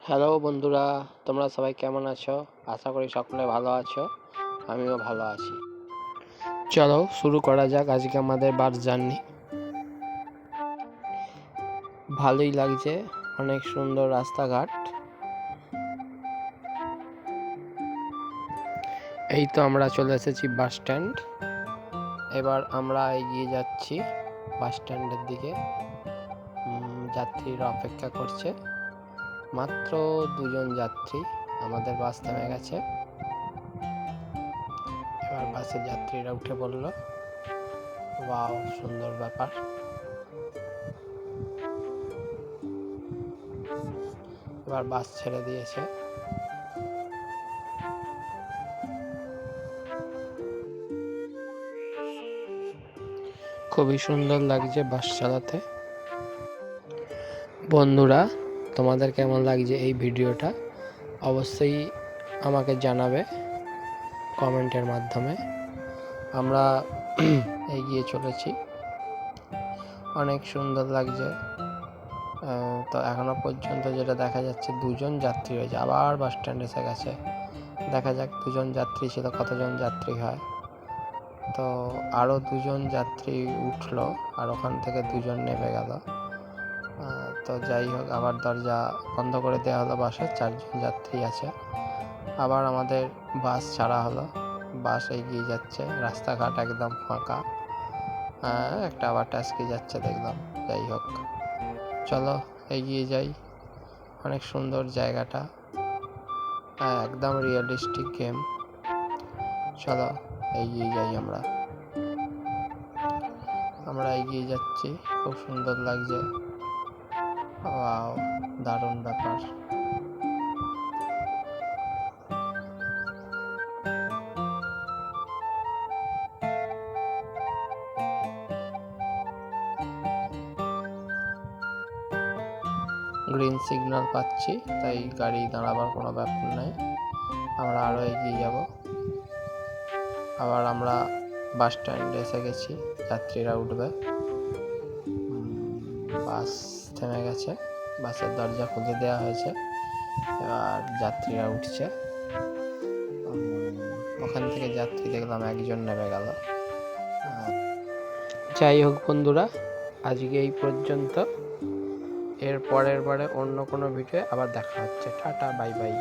Hello বন্ধুরা, তোমরা সবাই কেমন আছো? আশা করি সকলে ভালো আছো। আমিও ভালো আছি। চলো শুরু করা যাক আজকে আমাদের বাস জার্নি। ভালোই লাগছে, অনেক সুন্দর রাস্তাঘাট। এই তো আমরা চলে এসেছি বাস স্ট্যান্ড। এবার আমরা এগিয়ে যাচ্ছি বাস স্ট্যান্ডের দিকে। যাত্রীরা অপেক্ষা করছে, মাত্র 2জন যাত্রী। আমাদের বাস থেমে গেছে, এবার বাসে যাত্রীরা উঠে পড়লো। ওয়াও, সুন্দর ব্যাপার। এবার বাস ছেড়ে দিয়েছে। খুবই সুন্দর লাগছে বাস চালাতে। বন্ধুরা, তোমাদের কেমন লাগছে এই ভিডিওটা অবশ্যই আমাকে জানাবে কমেন্টের মাধ্যমে। আমরা এগিয়ে চলেছি, অনেক সুন্দর লাগছে। তো এখনো পর্যন্ত যেটা দেখা যাচ্ছে 2জন যাত্রী রয়েছে, আবার বাস স্ট্যান্ড এসে গেছে। দেখা যাক 2জন যাত্রী ছিল কতজন যাত্রী হয়। তো আরও 2জন যাত্রী উঠলো, আর ওখান থেকে 2জন নেমে গেল। তো যাই হোক, আবার দরজা বন্ধ করে দেওয়া হলো। বাসে 4জন যাত্রী আছে। আবার আমাদের বাস ছাড়া হলো, বাস এগিয়ে যাচ্ছে। রাস্তাঘাট একদম ফাঁকা। একটা আবার টাস্কি যাচ্ছে দেখলাম। যাই হোক, চলো এগিয়ে যাই। অনেক সুন্দর জায়গাটা, একদম রিয়েলিস্টিক গেম। চলো এগিয়ে যাই। আমরা এগিয়ে যাচ্ছি, খুব সুন্দর লাগছে। ওয়াও, দারুণ ব্যাপার। গ্রিন সিগন্যাল পাচ্ছি, তাই গাড়ি দাঁড়াবার কোনো ব্যাপার নেই। আমরা আরও এগিয়ে যাব। আবার আমরা বাস স্ট্যান্ডে এসে গেছি, যাত্রীরা উঠবে। বাস থেমে গেছে, বাসের দরজা খুলে দেওয়া হয়েছে। এবার যাত্রীরা উঠছে। ওখান থেকে যাত্রী দেখলাম 1জন নেমে গেল। যাই হোক বন্ধুরা, আজকে এই পর্যন্ত। এর পরের বারে অন্য কোনো ভিডিও আবার দেখা হচ্ছে। Tata, bye bye.